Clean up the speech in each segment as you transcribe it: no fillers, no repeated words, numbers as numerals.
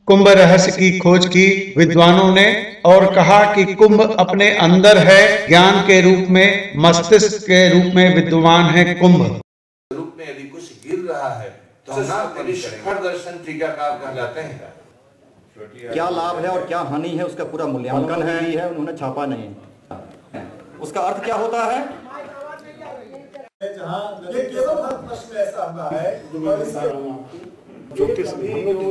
कुंभ रहस्य की खोज की विद्वानों ने और कहा कि कुंभ अपने अंदर है, ज्ञान के रूप में, मस्तिष्क के रूप में विद्वान है कुंभ रूप में यदि कुछ गिर रहा है तो शिखर दर्शन टीकाकार कहलाते हैं। क्या लाभ है और क्या हानि है उसका पूरा मूल्यांकन है उन्होंने छापा नहीं है। उसका अर्थ क्या होता है? ये केवल प्रश्न ऐसा हुआ है ज्योतिष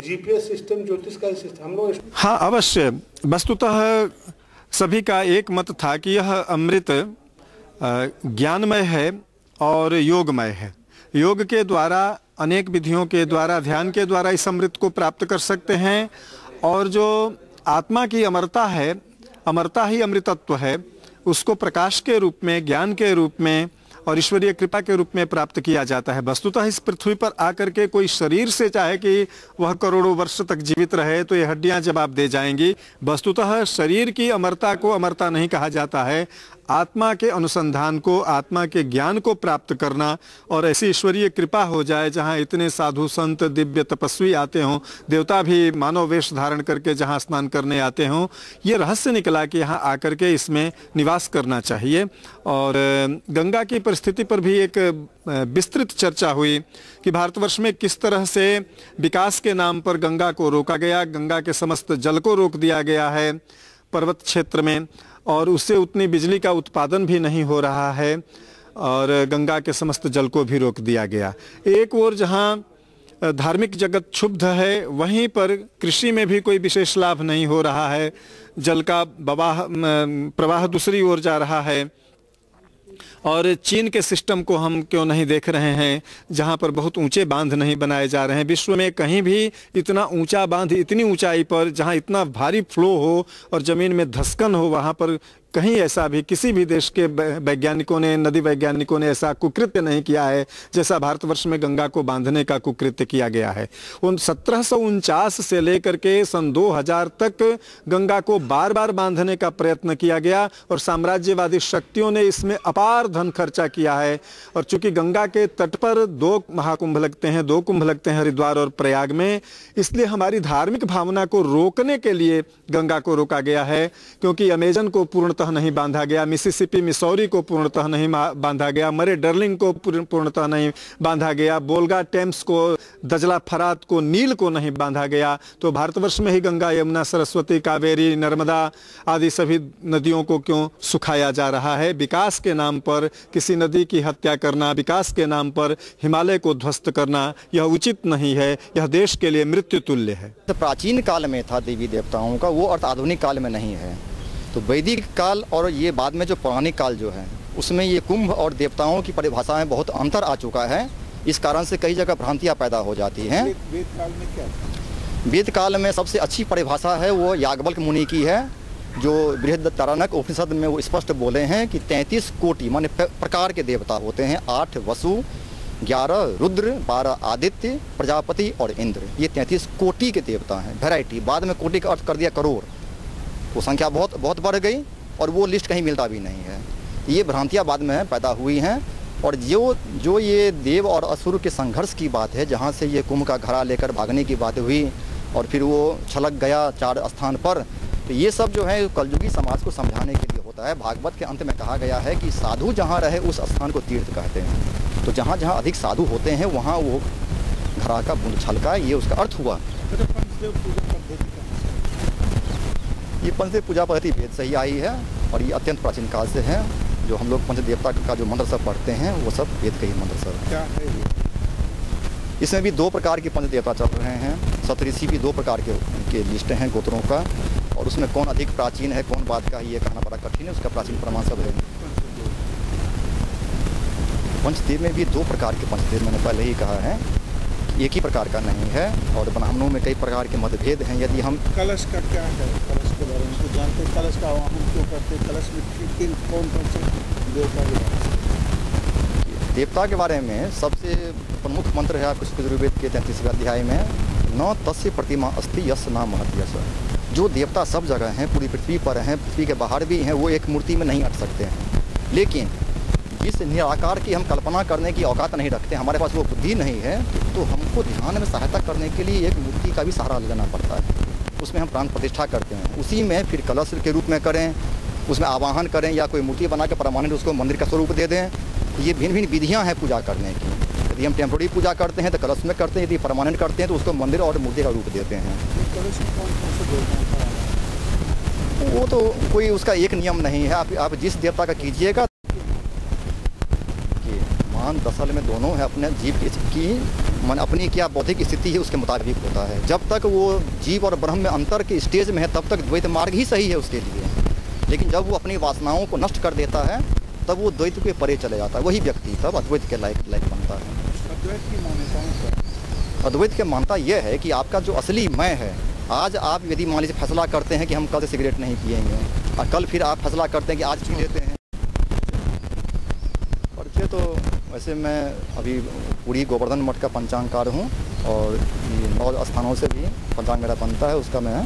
जीपीएस सिस्टम, ज्योतिष का सिस्टम हम लोग। हाँ अवश्य, वस्तुतः सभी का एक मत था कि यह अमृत ज्ञानमय है और योगमय है। योग के द्वारा, अनेक विधियों के द्वारा, ध्यान के द्वारा इस अमृत को प्राप्त कर सकते हैं और जो आत्मा की अमरता है, अमरता ही अमृतत्व है, उसको प्रकाश के रूप में, ज्ञान के रूप में और ईश्वरीय कृपा के रूप में प्राप्त किया जाता है। वस्तुतः इस पृथ्वी पर आकर के कोई शरीर से चाहे कि वह करोड़ों वर्ष तक जीवित रहे तो ये हड्डियां जवाब दे जाएंगी। वस्तुतः शरीर की अमरता को अमरता नहीं कहा जाता है। आत्मा के अनुसंधान को, आत्मा के ज्ञान को प्राप्त करना और ऐसी ईश्वरीय कृपा हो जाए जहाँ इतने साधु संत, दिव्य तपस्वी आते हों, देवता भी मानव वेश धारण करके जहाँ स्नान करने आते हों, ये रहस्य निकला कि यहाँ आकर के इसमें निवास करना चाहिए। और गंगा की परिस्थिति पर भी एक विस्तृत चर्चा हुई कि भारतवर्ष में किस तरह से विकास के नाम पर गंगा को रोका गया, गंगा के समस्त जल को रोक दिया गया है पर्वत क्षेत्र में, और उससे उतनी बिजली का उत्पादन भी नहीं हो रहा है और गंगा के समस्त जल को भी रोक दिया गया। एक ओर जहाँ धार्मिक जगत क्षुब्ध है, वहीं पर कृषि में भी कोई विशेष लाभ नहीं हो रहा है। जल का प्रवाह दूसरी ओर जा रहा है। और चीन के सिस्टम को हम क्यों नहीं देख रहे हैं, जहां पर बहुत ऊंचे बांध नहीं बनाए जा रहे हैं। विश्व में कहीं भी इतना ऊंचा बांध, इतनी ऊंचाई पर जहां इतना भारी फ्लो हो और ज़मीन में धंसकन हो, वहां पर कहीं ऐसा भी किसी भी देश के वैज्ञानिकों ने, नदी वैज्ञानिकों ने ऐसा कुकृत्य नहीं किया है जैसा भारतवर्ष में गंगा को बांधने का कुकृत्य किया गया है। उन 1749 से लेकर के सन 2000 तक गंगा को बार बार बांधने का प्रयत्न किया गया और साम्राज्यवादी शक्तियों ने इसमें अपार धन खर्चा किया है। और चूंकि गंगा के तट पर 2 महाकुंभ लगते हैं, 2 कुंभ लगते हैं हरिद्वार और प्रयाग में, इसलिए हमारी धार्मिक भावना को रोकने के लिए गंगा को रोका गया है। क्योंकि अमेजन को पूर्णतः नहीं बांधा गया, मिसिसिपी मिसौरी को पूर्णतः नहीं बांधा गया, मरे डर्लिंग को पूर्णतः नहीं बांधा गया, बोलगा टेम्स को, दजला फरात को, नील को नहीं बांधा गया। तो भारतवर्ष में ही गंगा, यमुना, सरस्वती, कावेरी, नर्मदा आदि सभी नदियों को क्यों सुखाया जा रहा है? विकास के नाम पर किसी नदी की हत्या करना, विकास के नाम पर हिमालय को ध्वस्त करना, यह उचित नहीं है। यह देश के लिए मृत्यु तुल्य है। तो प्राचीन काल में था देवी देवताओं का, वो अर्थ आधुनिक काल में नहीं है। तो वैदिक काल और ये बाद में जो पौराणिक काल जो है, उसमें ये कुंभ और देवताओं की परिभाषा में बहुत अंतर आ चुका है। इस कारण से कई जगह भ्रांतियाँ पैदा हो जाती हैं। वेद काल में क्या? वेद काल में सबसे अच्छी परिभाषा है वो याज्ञवल्क्य मुनि की है, जो बृहदारण्यक उपनिषद में वो स्पष्ट बोले हैं कि 33 कोटि माने प्रकार के देवता होते हैं। 8 वसु, 11 रुद्र, 12 आदित्य, प्रजापति और इंद्र, ये 33 कोटि के देवता हैं। वैरायटी, बाद में कोटि का अर्थ कर दिया करोड़, वो संख्या बहुत बढ़ गई और वो लिस्ट कहीं मिलता भी नहीं है। ये भ्रांतियाँ बाद में पैदा हुई हैं। और जो ये देव और असुर के संघर्ष की बात है, जहाँ से ये कुंभ का घड़ा लेकर भागने की बात हुई और फिर वो छलक गया 4 स्थान पर, तो ये सब जो है कलयुगी समाज को समझाने के लिए होता है। भागवत के अंत में कहा गया है कि साधु जहाँ रहे उस स्थान को तीर्थ कहते हैं। तो जहाँ जहाँ अधिक साधु होते हैं वहाँ वो घड़ा का बूंद छलका, ये उसका अर्थ हुआ। ये पंचदेव पूजा पद्धति वेद से ही आई है और ये अत्यंत प्राचीन काल से है। जो हम लोग पंचदेवता का जो मंत्र सब पढ़ते हैं वो सब वेद के ही मंत्र सब क्या है। इसमें भी 2 प्रकार के पंचदेवता चल रहे हैं। सप्तऋषि भी 2 प्रकार के लिस्ट हैं गोत्रों का, और उसमें कौन अधिक प्राचीन है, कौन बाद का है, ये कहना बड़ा कठिन है। उसका प्राचीन प्रमाण सब है। पंचदेव में भी 2 प्रकार के पंचदेव मैंने पहले ही कहा है, एक ही प्रकार का नहीं है। और ब्राह्मणों में कई प्रकार के मतभेद हैं। यदि हम कलश का क्या है, कलश के बारे में तो जानते हैं, कलश का हम क्यों करते हैं, कलश में कौन से देवता के बारे में सबसे प्रमुख मंत्र है आपको यजुर्वेद के 33वें अध्याय में, न तस्य प्रतिमा अस्ति यस्य न महति यश। जो देवता सब जगह हैं, पूरी पृथ्वी पर हैं, पृथ्वी के बाहर भी हैं, वो एक मूर्ति में नहीं अट सकते हैं। लेकिन जिस निराकार की हम कल्पना करने की औकात नहीं रखते, हमारे पास वो बुद्धि नहीं है, तो हमको ध्यान में सहायता करने के लिए एक मूर्ति का भी सहारा लेना पड़ता है। उसमें हम प्राण प्रतिष्ठा करते हैं। उसी में फिर कलश के रूप में करें, उसमें आवाहन करें या कोई मूर्ति बना के परमानेंट उसको मंदिर का स्वरूप दे दें। ये भिन्न भिन्न विधियाँ हैं पूजा करने की। यदि हम टेम्पोररी पूजा करते हैं तो कलश में करते हैं, यदि परमानेंट करते हैं तो उसको मंदिर और मूर्ति का रूप देते हैं। कलश में कौन कौन से देवताओं का वो तो कोई उसका एक नियम नहीं है, आप जिस देवता का कीजिएगा। कि मान दसल में दोनों है, अपने जीव की मन अपनी क्या बौद्धिक स्थिति है उसके मुताबिक होता है। जब तक वो जीव और ब्रह्म में अंतर के स्टेज में है तब तक द्वैत मार्ग ही सही है उसके लिए। लेकिन जब वो अपनी वासनाओं को नष्ट कर देता है तब वो द्वैत के परे चले जाता है, वही व्यक्ति तब अद्वैत के लायक बनता है। अद्वैत की मान्यताओं का अद्वैत की मान्यता यह है कि आपका जो असली मैं है, आज आप यदि मान लीजिए फैसला करते हैं कि हम कल से सिगरेट नहीं पिएंगे और कल फिर आप फैसला करते हैं कि आज पी लेते हैं। परिचय तो वैसे मैं अभी पूरी गोवर्धन मठ का पंचांगकार हूँ और 9 स्थानों से भी पंचांग मेरा बनता है, उसका मैं